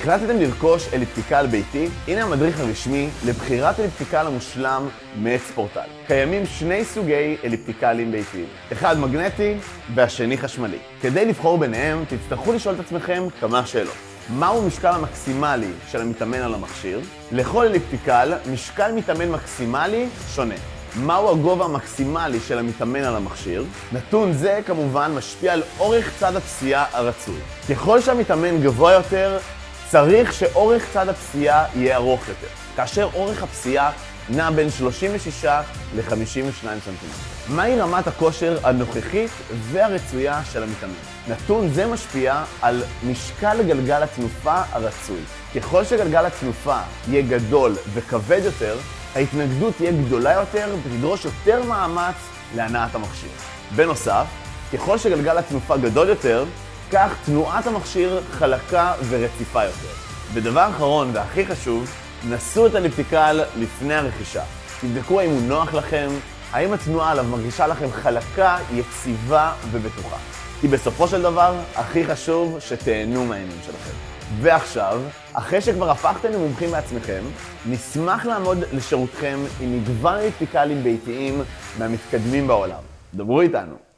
החלטתם לרכוש אליפטיקל ביתי? הנה המדריך הרשמי לבחירת אליפטיקל המושלם מאת ספורטל. קיימים שני סוגי אליפטיקלים ביתיים, אחד מגנטי והשני חשמלי. כדי לבחור ביניהם תצטרכו לשאול את עצמכם כמה שאלות. מהו המשקל המקסימלי של המתאמן על המכשיר? לכל אליפטיקל משקל מתאמן מקסימלי שונה. מהו הגובה המקסימלי של המתאמן על המכשיר? נתון זה כמובן משפיע על אורך צד הפסיעה הרצוי. ככל שהמתאמן גבוה יותר, צריך שאורך צד הפסיעה יהיה ארוך יותר, כאשר אורך הפסיעה נע בין 36 ל-52 סנטימטר. מהי רמת הכושר הנוכחית והרצויה של המתאמן? נתון זה משפיע על משקל גלגל התנופה הרצוי. ככל שגלגל התנופה יהיה גדול וכבד יותר, ההתנגדות תהיה גדולה יותר ותדרוש יותר מאמץ להנעת המכשיר. בנוסף, ככל שגלגל התנופה גדול יותר, כך תנועת המכשיר חלקה ורציפה יותר. ודבר אחרון והכי חשוב, נסו את האליפטיקל לפני הרכישה. תבדקו האם הוא נוח לכם, האם התנועה עליו מרגישה לכם חלקה, יציבה ובטוחה. כי בסופו של דבר, הכי חשוב שתהנו מהאימון שלכם. ועכשיו, אחרי שכבר הפכתם למומחים בעצמכם, נשמח לעמוד לשירותכם עם מגוון אליפטיקלים ביתיים מהמתקדמים בעולם. דברו איתנו.